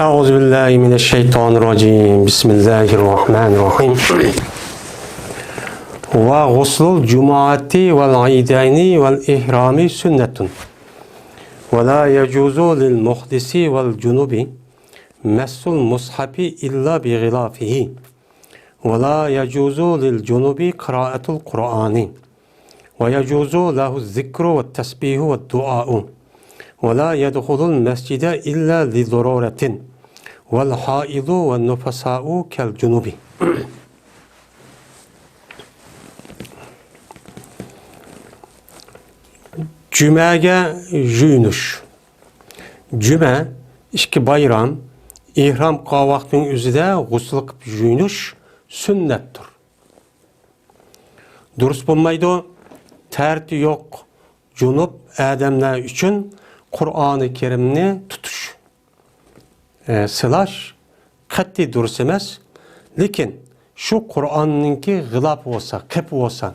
أعوذ بالله من الشيطان الرجيم بسم الله الرحمن الرحيم وغسل الجمعة والعيدين والإحرام سنة ولا يجوز للمحدث والجنوب مس المصحف إلا بغلافه ولا يجوز للجنوب قراءة القرآن ويجوز له الذكر والتسبيح والدعاء ولا يدخل المسجد إلا لضرورة والحائض والنفساء كالجنوب. Cümege jüyünüş. Cüme, işki bayram, ihram qavaxtın üzüde gusıl qıp jüyünüş sünnettir. Durus bulmaydı, terti yok, cunup adamlar üçün Kur'an-ı Kerim'ni tutuş. Sılaş, katli durus emas. Lekin, şu Kur'an'ınki gılap olsa, kep olsa,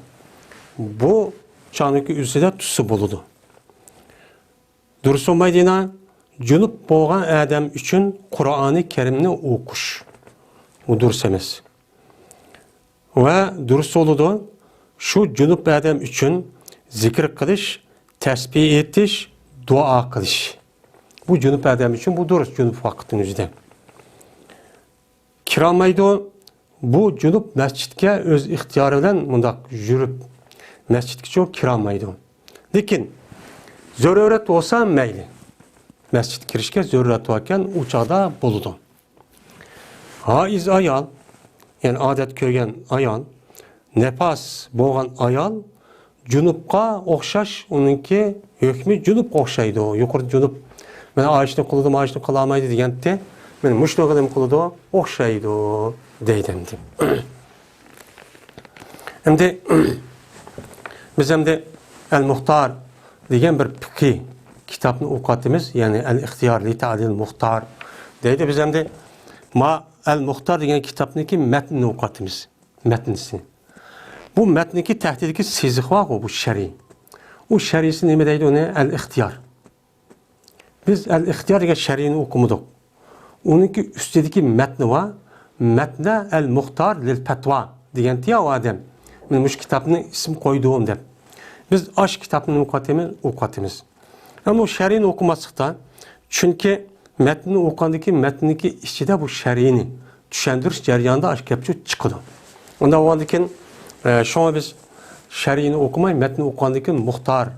bu çanıki üzüde tusu buludu. Durus olmaydığına, cunup boğan adam üçün Kur'an-ı Kerim'ni okuş. Bu durus emas. Ve durus oludu, şu cunup adam üçün zikir kılış, tesbih etiş, dua kılış. Bu cunup adam için bu durus cunup vaktin üzerinde. Kiramaydı bu cunup mescidke öz ihtiyarıyla mundak jürüp mescidke çok kiramaydı. Lekin zöruret olsa meyli. Mescid kirişke zöruret varken uçada buludu. Haiz ayal, yani adet köygen ayal, nefas boğan ayal, cunupqa okşaş, onunki hükmü cunup okşaydı o. Yukarı cunup, ben ağaçını kılıdım, ağaçını kılamaydı diyente, ben muşlu kılım kılıdı, okşaydı o, deydemdi. Hem de, biz hem de El-Muhtar diyen bir fıkhi kitabını okuttuğumuz, yani El-İhtiyar li ta'dil muhtar deydi. Biz hem de El-Muhtar diyen kitabındaki metnini okuttuğumuz, metnisini. Bu metniki tehdidiki sizik var o, bu şer'i. O şer'isi ne deydi ona? El-İhtiyar. Biz El-İhtiyar diye şer'ini okumuduk. Onunki üstedeki metni var. Metne El-Muhtar lil-Fetva diyen diye o adam. Ben bu kitabını isim koyduğum der. Biz aş kitabını okuttuğumuz. Ama o şer'ini okumasıkta, çünkü metnini okandaki metniki içinde bu şer'ini düşündürüş ceryanında aşk yapıcı çıkıdı. Onda o andakin şuna biz şer'ini okumayı, metni okandaki Muhtar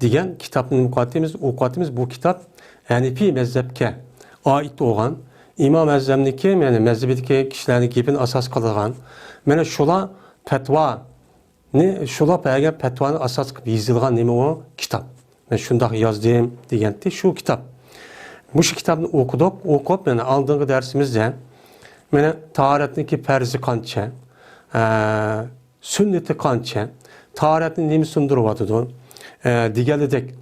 diyen kitabını okuttuğumuz bu kitap Hanefi mezhepke ait olan İmam Ezzem'deki, yani mezhebideki kişilerin gibin asas kılgan, yani şula fetva, şula peygamber fetvanı asas kılıp yazılgan nemi o kitap. Ben şundak yazdım diyenti şu kitap. Bu kitabını okup yani aldığım dersimizde, yani taharetindeki perzi kança, sünneti kança, taharetin nemi sunduruvadıdı, digeledek.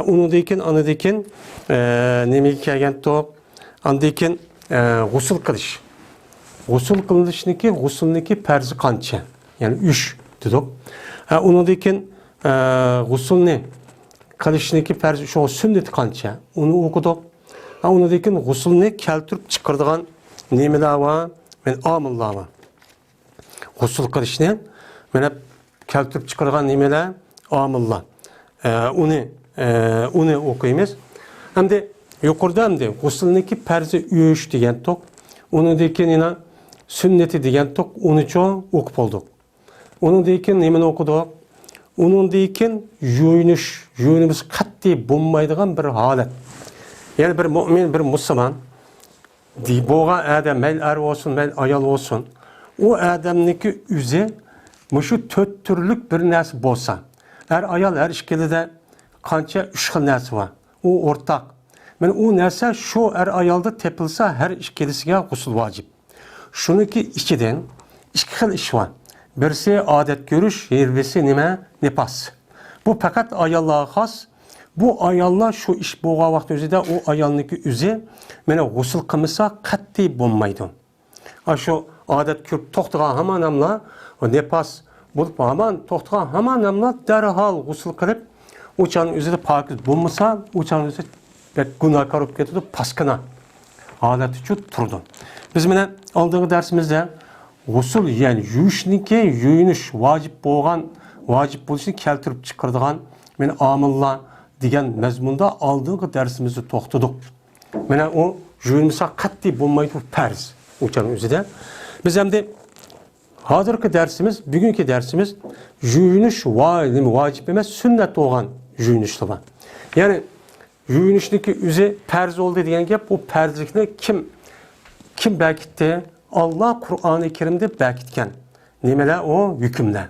Unudayken, anıdayken, nemi kelgen top, andayken gusül kılış. Gusül kılışındaki, gusülündeki perzi kança. Yani üç dedik. Unudayken gusülünü kılışındaki perzi, şu sünneti kança. Onu okuduk. Unudayken gusülünü keltirip çıkırdığın nemiler var, ben amıllar var. Gusül kılışını, ben hep keltirip çıkırdığın nemiler, amıllar. Onu okuyumuz. Hem de yukarıda hem de gusülündeki perzi üç diyen tok, onu deyken yine sünneti diyen tok, onu çok okup olduk. Onu deyken hemen okuduk. Onun deyken yuyunumuz katli bulmaydıgan bir halet. Yani bir mümin, bir Müslüman, boğa adam, mel er olsun, mel ayal olsun, o adamniki yüzü, şu tört türlük bir nesi bolsa, er ayal, er işkelide kança üç xil nesi var. O ortak. Yani o nesi şu er ayalda tepilse her işkelisiga gusül vacip. Şununki içiden iki xil iş var. Birisi adet görüş, birisi nime? Nefas. Bu fakat ayallığa has. Bu ayallar şu iş boğa vakti özüde o ayalniki üzü mene gusül kılmasa katli bulmaydı. Şu adet kürp toxtuğa hemen namla o nefas bulup hemen toxtuğa hemen namla derhal gusül kılıp uçanın üzerinde pakiz bulmasa uçanın üzerinde günahkar olup getirdi paskına. holat uchun turdi. Biz mana oldingi darsimizda g'usul, ya'ni yuvishnikka yuyinish vojib bo'lishini keltirib chiqaradigan mana omillar degan mazmunda oldingi darsimizda to'xtadik. Mana u yuyinmasa qat'iy bo'lmaydi, farz o'chaning o'zida. Biz endi hozirgi darsimiz, bugungi darsimiz yuyinish vojib emas, sunnat bo'lgan yuyinishlar. Ya'ni yuyunishniki o'zi farz bo'ldi degan gap, bu farzlikni kim bekitdi? Allah Qur'oni Karimda bekitgan. Nimalar o hukmlar.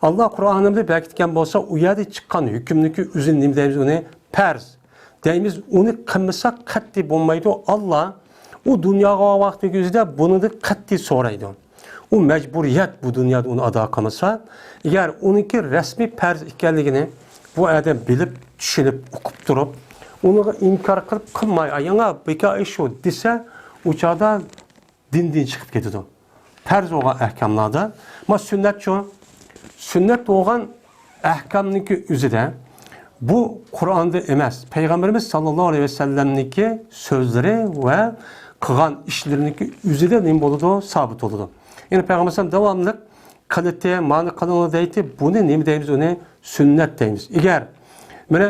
Allah Qur'onida bekitgan bo'lsa, u yerda chiqqan hukmniki o'zi nima deymiz uni? Farz. Deymiz, uni qilmasa qat'iy bo'lmaydi. Allah u dunyoga vaqtning o'zida buni qat'iy so'raydi. U majburiyat bu dunyoda uni ado qilmasa, agar uniki rasmiy farz ekanligini bu odam bilib, tushunib, o'qib turib, uni inkor qilib qilmay, "Yana beka shu" desa, u chaqda din chiqib ketadi. Farz bo'lgan ahkamlarda, mas sunnat bo'lgan ahkamniki o'zida bu Qur'onda emas, Payg'ambarimiz sallallohu alayhi vasallamniki so'zlari va qilgan ishlariniki o'zida nima bo'ladi? Sabit bo'ladi. Ya'ni Payg'ambar davomli qildi, ma'ni qilindi deydi, buni nima deymiz? Uni sunnat deymiz. Agar mana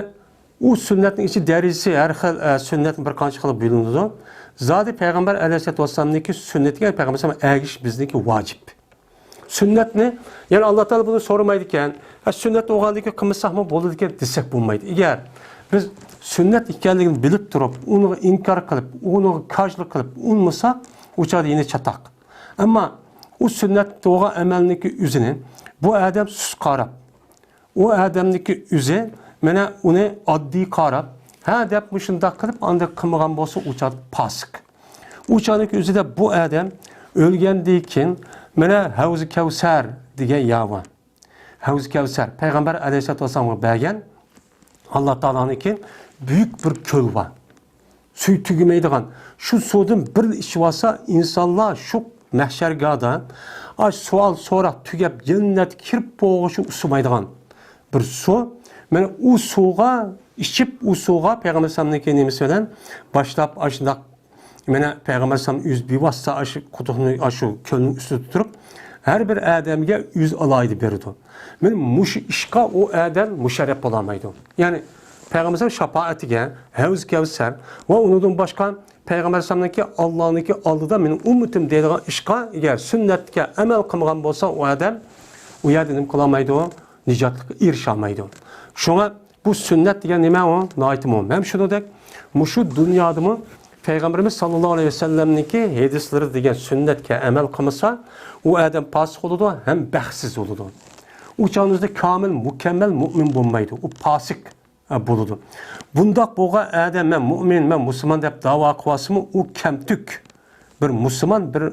u sunnatning ichi darajasi har xil sunnatning bir qancha qilib bo'linadi. Zodi Payg'ambar alayhisolatu vasallamniki sunnatiga Payg'ambar agish bizniki vojib. Sunnatni, ya'ni Alloh taolo buni so'ramaydi ekan, sunnat o'g'anligi qilmasakmi bo'ladi ekan desak bo'lmaydi. Agar biz sunnat ekanligini bilib turib, uni inkor qilib, uni kajlik qilib unmasak, o'chadi yine chatoq. Ammo u sunnat bo'lgan amalniki o'zini bu odam sus qarab, u odamniki o'zi mana uni oddiy qarab, ha deb shunday qilib, anda qilmagan bo'lsa, o'chadi fasik. O'chadagi o'zida bu odam o'lgandan keyin mana Havz-i Kavsar degan yava. Havz-i Kavsar Payg'ambar alayhisolatu vasallamga bergan Alloh taoloning büyük bir ko'l bor. Suv tugamaydigan. Shu suvdan bir ichib olsa, insonlar shu mahshargohda savol so'rab tugab jannat kirib bo'g'ishi usumaydigan bir suv. Mana u suvga içip u suvga Payg'ambar sallallohu nimasi bilan boshlab ashundoq mana Payg'ambar sallallohu yüz bivassa aşı quduqni aşı ko'lning ustida turib har bir odamga yüz alaydi berdi. Men mush ishqa u odam musharraf bo'lamaydi. Ya'ni Payg'ambar shafaatiga Havz Kavsar va undan boshqa Payg'ambar sallallohu Allohniki oldida mening ummatim deydigan ishqa agar sunnatga amal qilmagan bo'lsa, u odam u yerda nima qilolmaydi, nijotga erisholmaydi. Shunga bu sunnat degan nima o? Noytim o. Hem shunidek, mushu dunyodami Peygamberimiz sallallohu aleyhi ve sellem'niki hadisleri degan sunnatga amal qilmasa, u odam fasik bo'ladi, ham baxtsiz bo'ladi. U chog'ingizda komil, mukammal mu'min bo'lmaydi. U fasik bo'ladi. Bundoq bo'lgan odam men mu'min, men musulmon deb da'vo qilsimi, u kamtuk bir musulmon, bir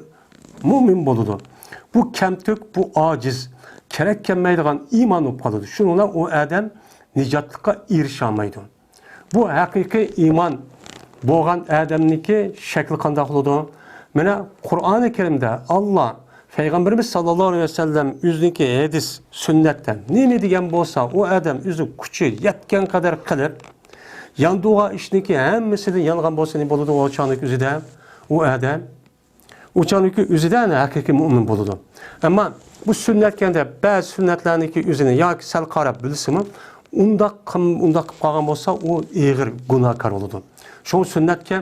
mu'min bo'ladi. Bu kamtuk, bu ojiz, kerak kelmaydigan iymon bo'lib qoladi. Shuningla u odam nijotlikqa erisholmaydi. Bu haqiqiy iymon bo'lgan odamniki shakli qanday bo'ladi? Mana Qur'oni Karimda Alloh Payg'ambarimiz sallallohu alayhi vasallam o'ziniki hadis, sunnatdan nima degan bo'lsa, u odam o'zi kuchi yetgan qadar qilib, yanduga ishniki hammasini yolg'on bo'lsa nima bo'ladi? O chonlik o'zida u odam o'chaniki o'zidan haqiqiy mu'min bo'ladi. Ammo bu sunnatkanda ba'zi sunnatlarniki o'zini yoki sal qarab bilsimi, undaq qilib qolgan bo'lsa, u og'ir gunohkor bo'ladi. Shu sunnatga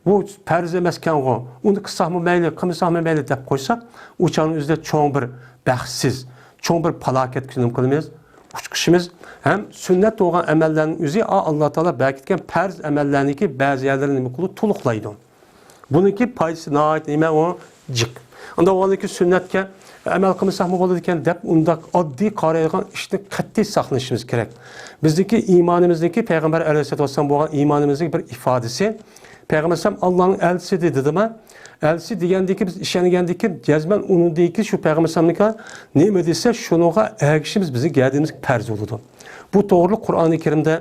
bu farz emaskan o, uni qilsaqmi mayli, qilmasaqmi mayli deb qo'ysak, o'chaning o'zida cho'ng bir baxtsiz, cho'ng bir falokat kunim qilamiz, uchiqishimiz ham sunnat bo'lgan amallarning o'zi Alloh taolo berkitgan farz amallarniki ba'zi yerlarini nima qilib to'liqlaydi. Buniki foydasi nihoyat nima o? Jiq. Unda o'g'liki sunnatga amal qilmasaqmi bo'ladi ekan deb undaq oddiy qaraydigan ishni qat'iy saqlashimiz kerak. Bizdeki imanimizdeki Peygamber aleyhisselatü vesselam bo'lgan imanimizdeki bir ifadesi. Peygamber Allah'ın elçisi dedimi? Elçisi degandeki biz ishongandiki jazman unideki shu Peygamber sallamga nima desa shunuga ergishimiz bizni geldiğimiz farz bo'ladi. Bu to'g'ri Qur'oni Karimda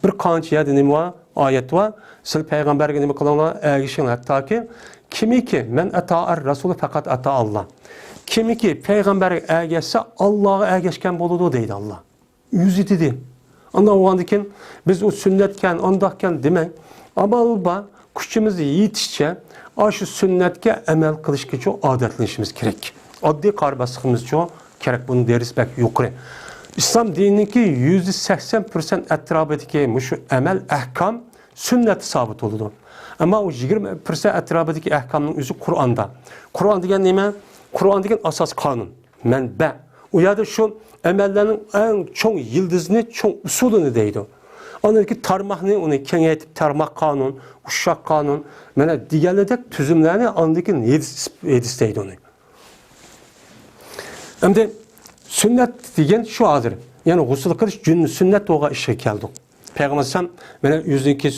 bir qancha yerda nima oyat va siz payg'ambarga nima qilinglar ergishinglar. Hattoki kimiki men ata'ar rasul faqat ata Allah. Kimiki payg'ambarga ergashsa Allohga ergashgan bo'ladi deydi Alloh. Yüzü dedi. Ondan oğandikin biz o sünnetken, ondakken demek, amal ba, kuchimizni yetishcha Aşı sünnetke emel kılışki çok adetlenişimiz gerek. Adli karbasıqımız çok gerek. Bunu deriz belki yukarı. İslam dinindeki %80% etrafındaki şu emel ahkam sünnet sabit oldu. Ama o 20% etrafındaki ahkamın özü Kur'an'da. Kur'an degen neyme? Kur'an degen asas kanun, menbe. O yerde şu emellerin en çok yıldızını, çok usulünü deydi. Onunki tarmaqni, onu kengaytip tarmaq kanun, uşaq kanun, mana diğerledek tüzümlerini andaki yedis deydi onu. Hem de sünnet degen şu adır. Yani gusül kılış cünni sünnet oğa işe keldik. Peygamber sen mana yüzünki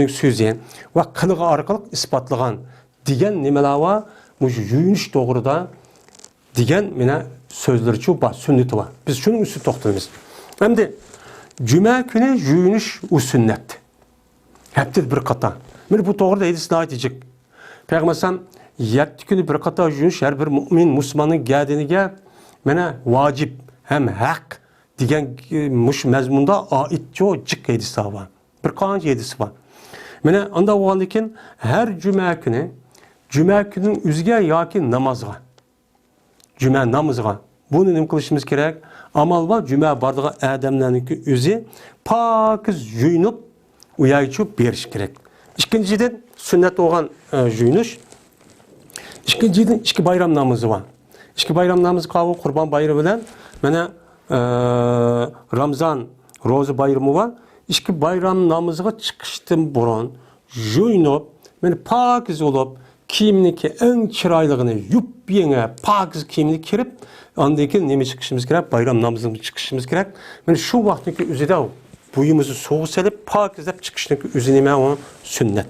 sözyen ve kılığı arkalık ispatlagan degen nimelava bu yuyunuş doğruda degen mana sözleri çok var, sünneti var. Biz şunun üstü toxtalımız. Hem de cuma günü yuyunuş o sünnet. Heptir bir kata. Mana bu doğruda hadisine ait edecek. Peygamber sen 7 günü bir kata yuyunuş her bir mümin, Müslümanın geldiğine mana vacip hem hak degen muş mezmunda ait çok cık hadisi var. Bir kanca hadisi var. Mana anda oğanlıkin her cuma günün üzge yaki namazga. Cuma namazga. Bunu nim kılışımız gerek. Amal var cuma bardığı adamlarınki özü pakiz yuyunup uyayıcı beriş gerek. İkinciden sünnet olan yuyunuş. İkinciden iki bayram namazı var. İki bayram namazı kavu Kurban bayramı bilen mana Ramazan rozu bayramı var. İki bayram namazıga çıkıştım burun yuyunup mana pakiz olup kiyimniki en çiraylığını yup yenge pakiz kiyimini kirip andaki neme çıkışımız gerek, bayram namazının çıkışımız gerek. Yani şu vaktiki üzede buyumuzu soğuk selip pakizlep çıkıştaki üzüneme o sünnet.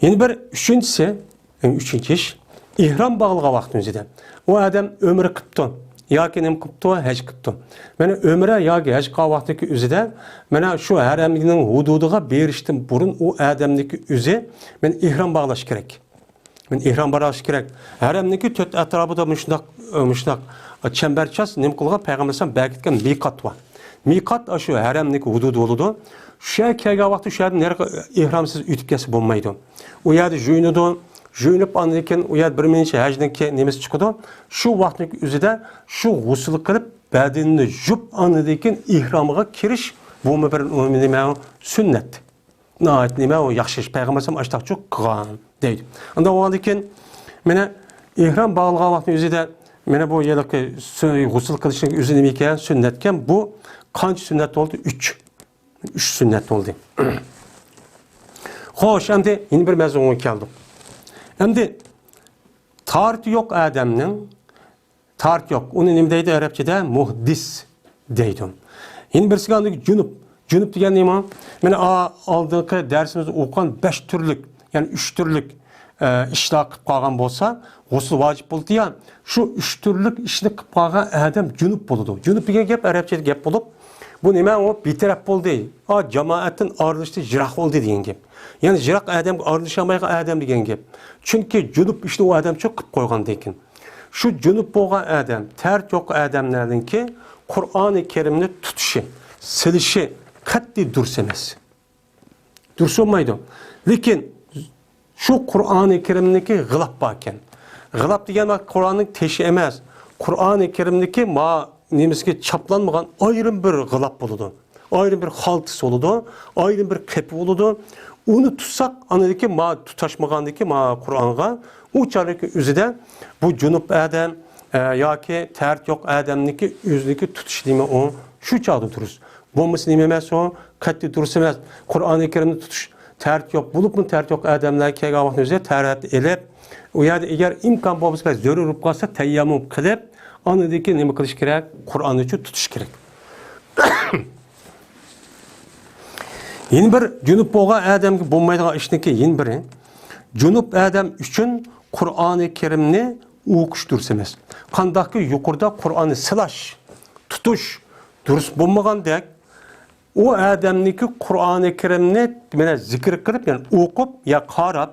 Yeni bir üçüncüsü, üçüncü iş, ihram bağlığa vakti üzede. O adam ömrü kıptı. Ya ki nem kıptı, hec kıptı. Yani ömre ya ki hec kıptı vaktiki üzede, yani şu hareminin hududuğa beriştim burun o adamdaki üzü, yani ihram bağlaş gerek. Men ihram baraş gerek. Haremdeki töt etrafında müşnak çemberças nem kılga peygambersen belgitken mikat var. Mikat aşı haremdeki hududu oludu. Şu kega vakti şu yer ihramsız ütüp kesi bulmaydı. O yerde juynudu, juynup andiken o yer bir minçe hacdeki nemesi çıkıdı. Şu vaktiki üzede şu gusül kılıp bedenini jup andiken ihramıga kiriş bu mümin sünnet. Nait nime o yaxşı peygambersem açtak çok kılan deydi. Anda o halde mene ihram bağlığa vakti üzede mene bu yedeki gusül kılışın üzerine miyken sünnetken bu kaç sünnet oldu? 3 sünnet oldu. Hoş hem de yeni bir mezunu geldi. Hem de tart yok adamın tart yok. Onun nimdeydi Arapçada muhdis deydi. Yeni bir sigandaki Cünüp degen neymi? Mene aldığınkı dersimizde okuyan 5 türlük, yani 3 türlük işler kıp kalgan bolsa, gusül vacip boldu ya, şu 3 türlük işini kıp kalgan adam cünüp boludu. Cünüp degen gep, Arapçada gep bolup, bu neyme o bitirep boldu. Cemaatin arılıştı jirak oldu degen gep. Yani jirak adam arılışamayga adam degen gep. Çünkü cünüp işte o adam çok kıp koygan dekin. Şu cünüp bolgan adam, tert yok adamlardan ki, Kur'an-ı Kerim'ni tutuşu, silişi, katli dursemez. Dursulmaydı. Lakin şu Kur'an-ı Kerim'deki gılap bakken. Gılap degen Kur'an'ın teşi emez. Kur'an-ı Kerim'deki nemizki çaplanmagan ayrım bir gılap buludu. Ayrım bir haltısı oludu. Ayrım bir kepi oludu. Onu tutsak anadaki tutaşmagandaki Kur'an'a o çarıki üzüde bu cunup adam ya ki tert yok adamdaki yüzdeki tutuş deme o şu çağda dururuz. Bombası nememez o, katli durursamaz. Kur'an-ı Kerim'de tutuş tert yok. Bulup mu tert yok adamlar ki gavakın üzere tert elep. O yerde eğer imkan bombası ben zörürüp kalsa teyyamım kılıp anadaki neme kılış gerek? Kur'an için tutuş gerek. Yeni bir cünüp boğa adam ki bombaydığı işindeki yeni biri cünüp adam için Kur'an-ı Kerim'ni okuş durursamaz. Kandaki yukarıda Kur'an'ı sılaş, tutuş, durus bulmagan dek o adamniki Kur'an-ı Kerim'ni zikir kılıp yani okup ya qarab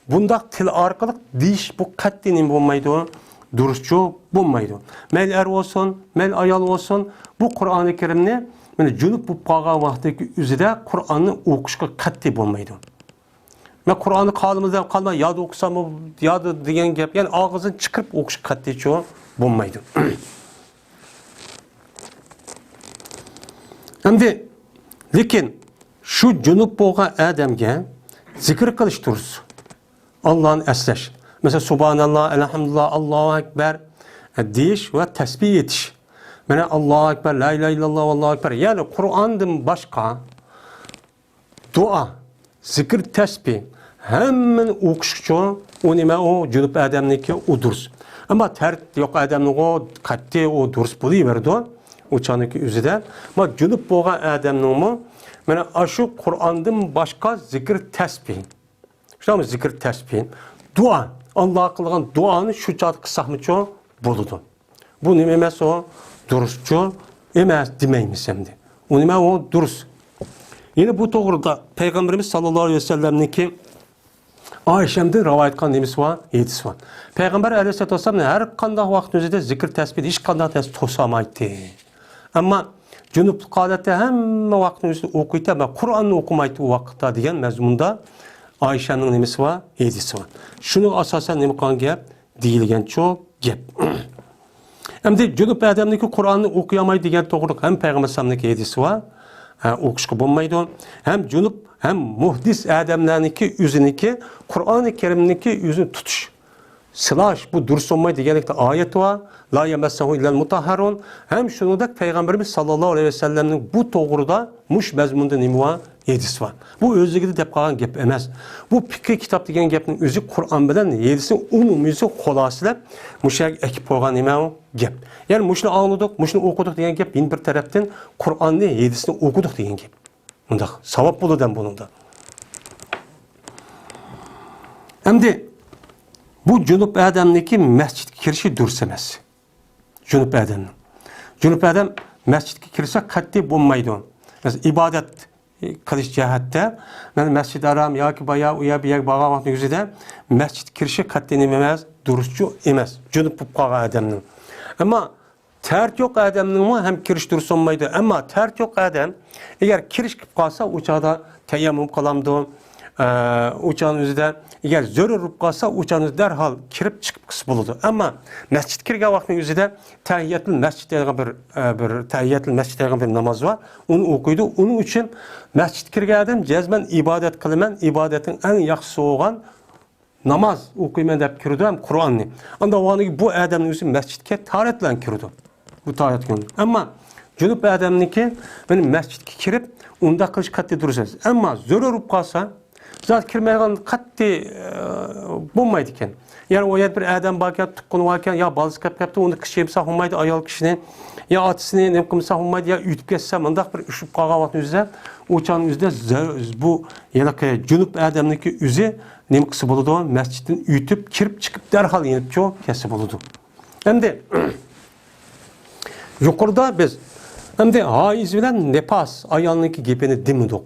bundak til arkalık diş bu kattinin bulmaydı o durusçu bulmaydı. Mel er olsun, mel ayal olsun bu Kur'an-ı Kerim'ni cünüp bu pağa vaxtaki üzere Kur'an'ı okuşka katti bulmaydı. Men Qur'onni qo'limizdan qolmay yo'da o'qisam, yo'da degan gap, ya'ni og'izdan chiqarib o'qish qat'iy bo'lmaydi. Endi lekin shu junub bo'lgan odamga zikr qilish tursa, Allohni eslash. Mesela subhanallah, elhamdülillah, Allahu ekber deyish va tasbih etish. Mana Allahu ekber, la ilahe illallah, Allahu ekber. Yani Kur'an'dan başka dua, zikr, tasbih hemen o'qishchi, o nima o junub odamniki o durus. Ama tert yo'q odamning o qat'iy o durus bo'laverdi. Uçanıki üzüde. Ama junub bo'lgan odamning mana shu Qur'ondan boshqa zikr, tasbih. Şuramı zikr, tasbih, dua. Allah qilgan duani shu chot qilsaqmicho bo'ladi. Bu nima emas o? Duruschu emas demaymiz endi. U nima o? Durus. Yine bu to'g'rida Peygamberimiz sallallohu alayhi vasallamniki Ayşem'de rivayet qilgan nemisi var, hadisi var. Peygamber aleyhissalatu vesselam har qanday vaqt o'zida zikr, tasbih hech qanday tasbih to'samaydi. Ama junublik holatda hamma vaqtni o'zida o'qiydi, ama Qur'onni o'qimaydi u vaqtda degan mazmunda Ayşe'nin nemisi var, hadisi var. Şunu asasen nima qilgan gap deyilgan çok gap. Endi junub odamniki Qur'onni o'qiyamaydi degan to'g'ri ham Payg'ambar sallallohu alayhi hadisi var. O'qishga bo'lmaydi. Hem junub hem muhdis odamlarniki o'ziniki Qur'oni Karimniki o'zini tutish. Silash bu durus olmaydi deganlikda oyat var. La yamassahu illal mutahharun. Hem shuningdek Payg'ambarimiz sallallohu alayhi vasallamning bu to'g'rida mush mazmunda nima var? Hadis var. Bu o'zligida deb qolgan gap emas. Bu fikr kitob degan gapning o'zi Qur'on bilan hadisni umumiy xulosalab mushak ekib qo'ygan nima u gap. Ya'ni mushni angladik, mushni o'qidik degan gap bir tarafdan Qur'onni, hadisni o'qidik degan gap. Bunda savob bo'ladan buningda. Endi bu junub odamniki masjidga kirishi durus emas. Junub odamning. Junub odam masjidga kirsa qat'iy bo'lmaydi. Mesela ibodat qilish jihatda, mana Masjid Haram yoki boya u yer borgan vaqtning o'zida masjid kirishi qat'iy nima emas, duruschi emas. Junub bo'lib qolgan odamning. Ammo tart yo'q odamning ham kirish durus olmaydi. Ammo tart yo'q odam agar kirish qilib qolsa, u chog'da tayammum qilamdi. Uçağın özüde eğer zörür qalsa uçağın özü derhal kirib chiqib qilsa bo'ladi. Ammo masjid kirgan vaqtning o'zida tahiyyatul masjid degan bir tahiyyatul masjid degan bir namoz var. Uni o'qiydi. Uning uchun masjid kirgan odam jazman ibodat qilaman, ibodatning eng yaxshisi bo'lgan namoz o'qiyman deb kirdi ham Qur'onni. Unda bu odamning o'zi masjidga tarat bilan kirdi. Bu tarat kun. Ammo junub odamniki men masjidga kirib unda qilish qat'iy durus emas. Ammo zörür qalsa zat kirmeyken qat'iy bo'lmaydi ekan. Yani o yer bir adam barken, tuqquni varken ya balız kaptı onu kişiye bir olmaydi, ayol kişinin ya atısını ne qilsa olmaydi ya ütüp geçse mındaq bir üşüp qalgan vaqtning o'zida uçağın o'zida bu yalaqay junub odamniki o'zi nima qilsa bo'ladi? Masjiddan ütüp kirib chiqib darhol yenib kelsa bo'ladi. Endi yuqorida biz endi haiz bilan nefas ayolniki gapini demedik.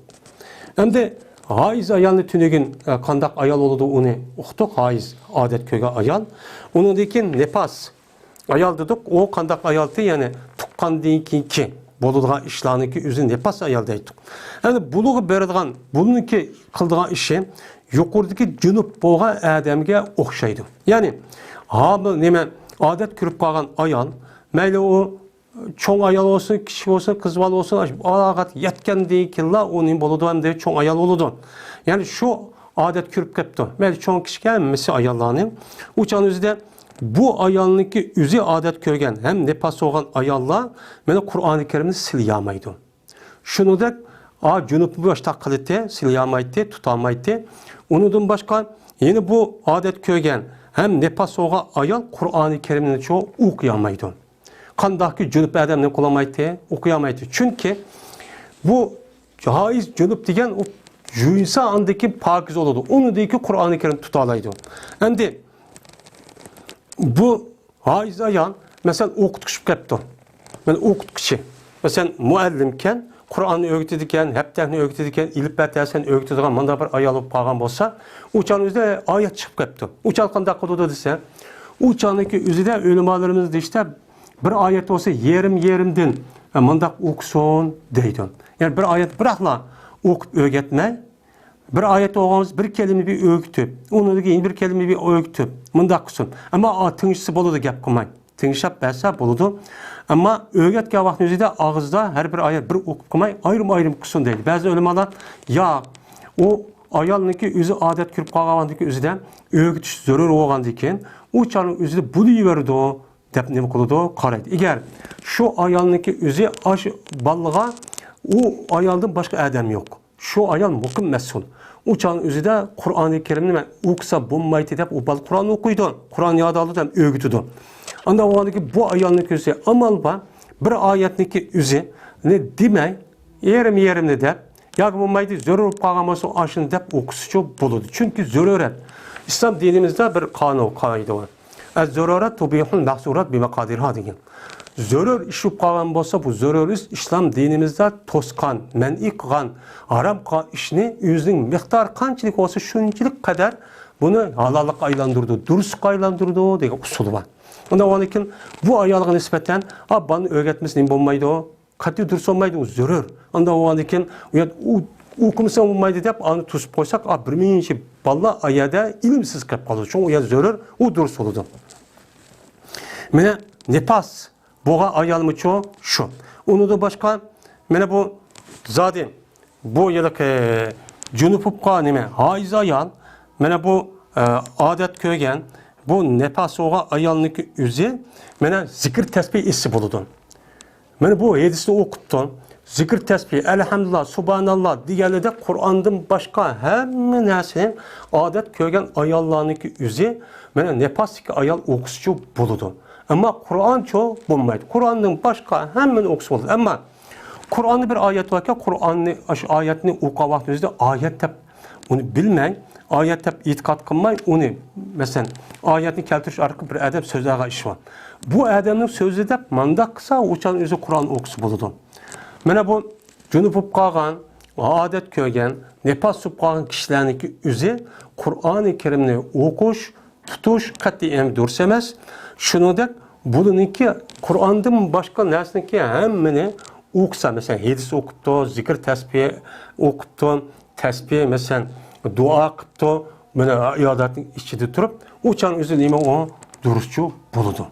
Endi haiz ayolni tünegin qandaq ayol oldu onu uqtuq, haiz adet köge ayol. Onundakin nefas ayol dedik, o qandaq ayoldi, yani tuqqandan keyinki bo'ladigan ishlarniki o'zi nefas ayol deydik. Yani buluğu beradigan, bununki qildigan ishi yuqoridagi junub bo'lgan odamga o'xshaydi. Yani ha bu nima odat ko'rib qolgan ayol, mayli o çoğun ayal olsun, kişi olsun, kız bal olsun, ağat yetken değil ki la onun boludu hem de çoğun ayal oludu. Yani şu adet kürüp kepti. Belki çoğun kişi gelmesi ayallarının. Uçan üzde bu ayalınki üzü adet körgen hem nefas olan ayallar beni Kur'an-ı Kerim'de silyamaydı. Şunu da cunubu başta kılıttı, silyamaydı, tutamaydı. Ondan başka yine bu adet körgen hem nefas olan ayal Kur'an-ı Kerim'de çoğu okuyamaydı. Qandaqki junub adam ne qolamaydi, o'qiyamaydi. Chunki bu haiz junub degan o juyinsa andaki pokiz bo'ladi. Unidagi Qur'oni Karim tuta oladi. Endi bu haiz ayol masalan o'qituvchi qilibdi. Men o'qituvchi. Masalan muallimken Qur'onni o'rgatadigan, haftalikni o'rgatadigan, ilm batasini o'rgatadigan mana bir ayol bo'lib qolgan bo'lsa, o'chan o'zida oyat chiqib qolibdi. O'chal qanday qiladi desa, o'chaniki o'zida ulamolarimiz deyishdi, bir ayet olsa yerimden mındaq okusun deydi. Yani bir ayet bırakla okup öğretmey, bir ayet oğamız bir kelime bir öğütüp, onu da bir kelime bir öğütüp, mındak kısın. Ama tınışsı boludu gap kılmayın. Tınışap bəlsə boludu. Ama öğretken vaxtın özü de ağızda her bir ayet bir okup kılmayın, ayrım kısın deyil. Bazı ölümalar, ya o ayalınki özü adet kürüp qalğandaki özü de öğütüş zörür oğandı iken, o çarın özü de buluyiverdi o, dep nemi kılıdı, qaraydı. Eğer şu ayalınki özü aş ballığa, o ayaldan başka adam yok. Şu ayal mukim mesul. O çağın özü de Kur'an-ı Kerim'ni okusa bulmaydı deyip o bal Kur'an okuydu. Kur'an yada aldı deyip öğütüdü. Anda o andaki bu ayalın özü amal var. Bir ayetniki özü ne demey, yerim ne deyip, ya bulmaydı zörür pağaması aşını deyip okusucu buludu. Çünkü zörüret. İslam dinimizde bir kanun kaydı var. Ez-zörüret tubihul mahsurat bime kadirha deyin. Zörür işip qalan bolsa bu zörür İslam dinimizde toskan, men'i qılan, haram işini özünün miqdar qançılık olsa şunçılık kadar bunu halallık aylandırdı, dürüstlük aylandırdı degan usulü var. Onda onun için bu ayalığa nispeten bana öğretmesi ne olmaydı o? Katı dürüst olmaydı o zörür. Onda onun için okumasa olmaydı deyip onu tutup koysak bir balla ayada ilimsiz kalp kalır. Çünkü o ya zörür, o dürüst olurdu. Mene nefas boğa ayalımı çoğu şu. Onu da başka, mene bu zaten bu yıllık cunupupka neme haiz ayal, mene bu adet köygen, bu nefas oğa ayalınki üzü, mene zikir tesbih issi buludun. Mene bu hedisini okuttum. Zikir tesbih, elhamdülillah, subhanallah diğerleri de Kur'an'dan başka hem nesinin adet köygen ayallarınki üzü, mene nefasiki ayal okusucu buludun. Ama Kur'an çoğu bulmaydı. Kur'an'ın başka hemen okusu olur. Ama Kur'an'da bir ayet varken Kur'an'ın ayetini okuğa vaxtınızda ayet hep onu bilmeyin. Ayet hep itikat kılmayın. Onu mesela ayetini keltiriş arka bir edep sözlerine iş var. Bu edemin sözü de manda kısa uçan özü Kur'an okusu buldu. Mene bu cünupup kalgan, adet köygen, nepasup kalgan kişilerinki özü Kur'an-ı Kerim'ni okuş, tutuş katiyen dursemez. Şunu da bununki Kur'an'dan başka nesneki hemmini okusa mesela hadis okuptu, zikir tesbih okuptu, tesbih mesela dua kıptı, böyle ibadetin içinde durup uçan üzerine o duruşçu buludu.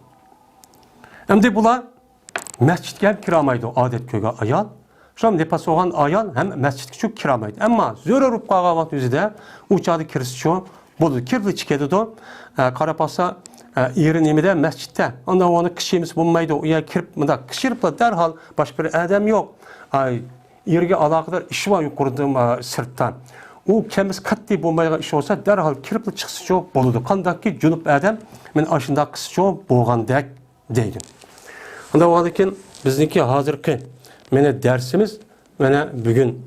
Hem de bunlar mescitke kiramaydı adet köyge ayal. Şu an nepası olan ayal hem mescitke çok kiramaydı. Ama zor olup kağavat yüzde uçadı kirisi buludu. Kirli çıkıyordu da Karapasa yerin imide mescitte. Ondan onu kişimiz bulmaydı. O yer kirip mıda kişirip de derhal başka bir adam yok. Yerge alakadar işi var yukarıda sırttan. O kemiz katli bulmaya iş olsa derhal kirip çıkışı buludu. Kandaki cunup adam men aşında kısıcı boğan deydi. Ondan o halde bizdeki hazırki mene dersimiz mene bugün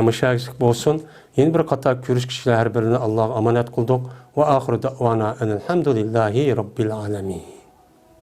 müşahitlik olsun. Yeni bir kata görüş kişiler her birine Allah'a emanet kıldık. Ve ahiru da'vana enelhamdülillahi rabbil alemin.